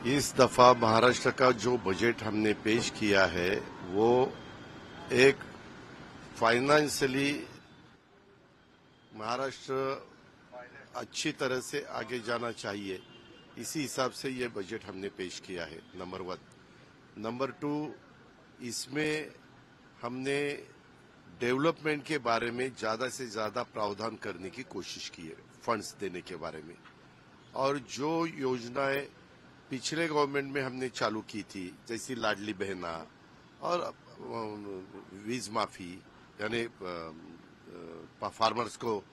इस दफा महाराष्ट्र का जो बजट हमने पेश किया है वो एक फाइनेंशियली महाराष्ट्र अच्छी तरह से आगे जाना चाहिए, इसी हिसाब से ये बजट हमने पेश किया है। नंबर 1। नंबर 2, इसमें हमने डेवलपमेंट के बारे में ज्यादा से ज्यादा प्रावधान करने की कोशिश की है, फंड्स देने के बारे में। और जो योजनाएं पिछले गवर्नमेंट में हमने चालू की थी, जैसी लाडली बहना और वीज माफी, यानी फार्मर्स को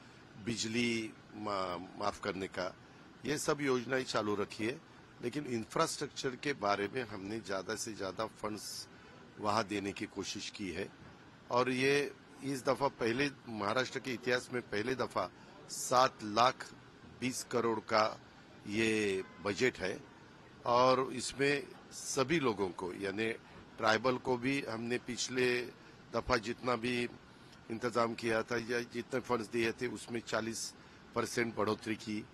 बिजली माफ करने का, ये सब योजनाएं चालू रखी है। लेकिन इंफ्रास्ट्रक्चर के बारे में हमने ज्यादा से ज्यादा फंड्स वहां देने की कोशिश की है। और ये इस दफा पहले महाराष्ट्र के इतिहास में पहले दफा 7,20,00,000 करोड़ का ये बजट है। और इसमें सभी लोगों को, यानी ट्राइबल को भी हमने पिछले दफा जितना भी इंतजाम किया था या जितने फंड्स दिए थे उसमें 40% बढ़ोतरी की।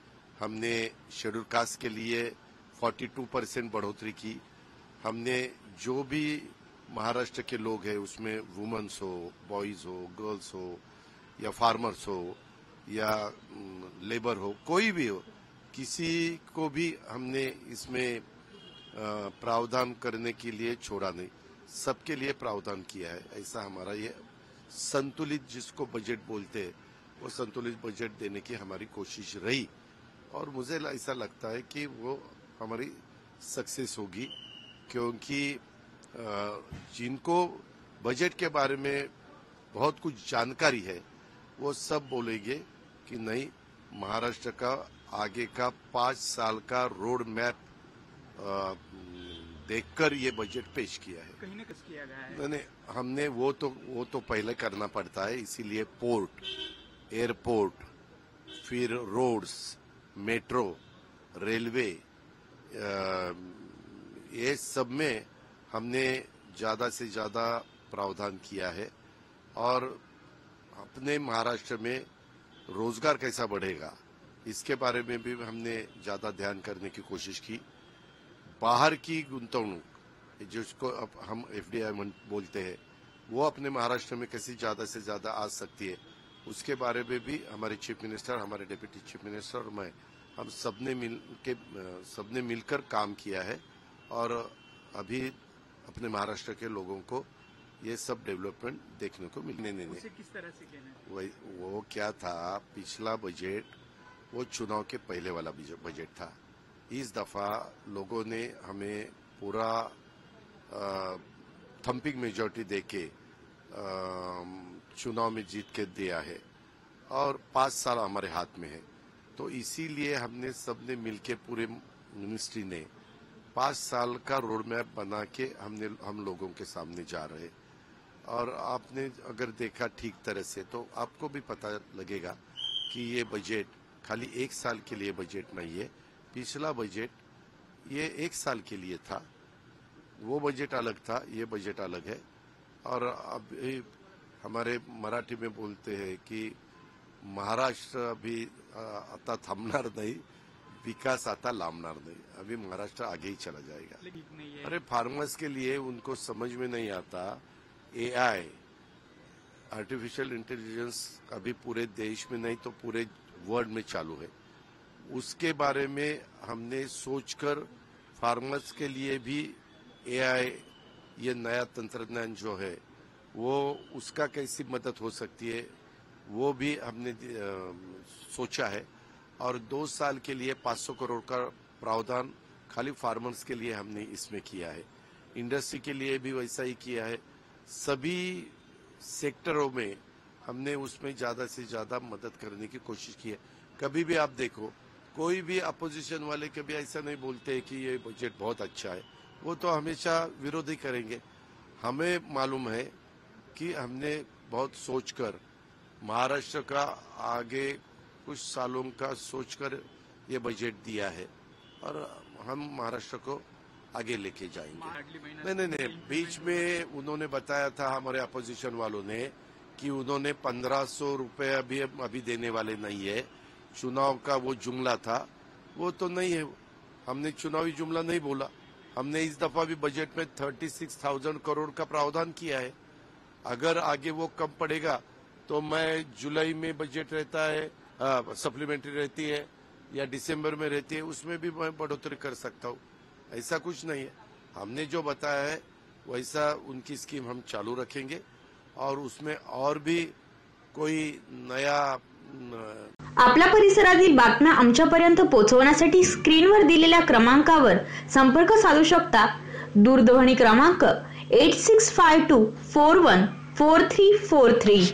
हमने शेड्यूल कास्ट के लिए 42% बढ़ोतरी की। हमने जो भी महाराष्ट्र के लोग हैं उसमें वुमेन्स हो, बॉयज हो, गर्ल्स हो या फार्मर्स हो या लेबर हो, कोई भी हो, किसी को भी हमने इसमें प्रावधान करने के लिए छोड़ा नहीं, सबके लिए प्रावधान किया है। ऐसा हमारा ये संतुलित, जिसको बजट बोलते हैं, वो संतुलित बजट देने की हमारी कोशिश रही। और मुझे ऐसा लगता है कि वो हमारी सक्सेस होगी, क्योंकि जिनको बजट के बारे में बहुत कुछ जानकारी है वो सब बोलेंगे कि नहीं, महाराष्ट्र का आगे का 5 साल का रोड मैप देखकर ये बजट पेश किया है। कहीं न कहीं किया गया है। नहीं, हमने वो तो पहले करना पड़ता है, इसीलिए पोर्ट, एयरपोर्ट, फिर रोड्स, मेट्रो, रेलवे, ये सब में हमने ज्यादा से ज्यादा प्रावधान किया है। और अपने महाराष्ट्र में रोजगार कैसा बढ़ेगा इसके बारे में भी हमने ज्यादा ध्यान करने की कोशिश की। बाहर की गुंतवणूक, जिसको अब हम FDI बोलते हैं, वो अपने महाराष्ट्र में कैसे ज्यादा से ज्यादा आ सकती है, उसके बारे में भी हमारे चीफ मिनिस्टर, हमारे डिप्टी चीफ मिनिस्टर और मैं, हम सबने मिलकर काम किया है। और अभी अपने महाराष्ट्र के लोगों को ये सब डेवलपमेंट देखने को मिलने नहीं। उसे किस तरह से कहना? वो क्या था, पिछला बजट वो चुनाव के पहले वाला बजट था। इस दफा लोगों ने हमें पूरा थम्पिंग मेजॉरिटी देके चुनाव में जीत के दिया है और 5 साल हमारे हाथ में है। तो इसीलिए हमने सबने मिलके, पूरे मिनिस्ट्री ने 5 साल का रोड मैप बना के हम लोगों के सामने जा रहे। और आपने अगर देखा ठीक तरह से तो आपको भी पता लगेगा कि ये बजट खाली 1 साल के लिए बजट नहीं है। पिछला बजट ये 1 साल के लिए था, वो बजट अलग था, ये बजट अलग है। और अब हमारे मराठी में बोलते हैं कि महाराष्ट्र अभी आता थांबणार नहीं, विकास आता लांबणार नहीं। अभी महाराष्ट्र आगे ही चला जाएगा। अरे फार्मर्स के लिए उनको समझ में नहीं आता, AI, आर्टिफिशियल इंटेलिजेंस अभी पूरे देश में नहीं तो पूरे वर्ल्ड में चालू है। उसके बारे में हमने सोचकर फार्मर्स के लिए भी AI, ये नया तंत्रज्ञान जो है वो उसका कैसी मदद हो सकती है वो भी हमने सोचा है। और 2 साल के लिए 500 करोड़ का प्रावधान खाली फार्मर्स के लिए हमने इसमें किया है। इंडस्ट्री के लिए भी वैसा ही किया है। सभी सेक्टरों में हमने उसमें ज्यादा से ज्यादा मदद करने की कोशिश की है। कभी भी आप देखो, कोई भी अपोजिशन वाले कभी ऐसा नहीं बोलते कि ये बजट बहुत अच्छा है, वो तो हमेशा विरोध ही करेंगे। हमें मालूम है कि हमने बहुत सोचकर महाराष्ट्र का आगे कुछ सालों का सोचकर ये बजट दिया है और हम महाराष्ट्र को आगे लेके जाएंगे। अगली महीने नहीं, बीच में उन्होंने बताया था हमारे अपोजिशन वालों ने कि उन्होंने 1500 रुपए अभी देने वाले नहीं है। चुनाव का वो जुमला था, वो तो नहीं है। हमने चुनावी जुमला नहीं बोला। हमने इस दफा भी बजट में 36,000 करोड़ का प्रावधान किया है। अगर आगे वो कम पड़ेगा तो मैं जुलाई में बजट रहता है, सप्लीमेंट्री रहती है या दिसंबर में रहती है, उसमें भी मैं बढ़ोतरी कर सकता हूँ। ऐसा कुछ नहीं है। हमने जो बताया है वैसा उनकी स्कीम हम चालू रखेंगे और उसमें और भी कोई नया आपल्या परिसरातील बातम्या आमच्यापर्यंत पोहोचवण्यासाठी स्क्रीनवर दिलेल्या क्रमांकावर संपर्क साधू शकता। दूरध्वनी क्रमांक 8652414343।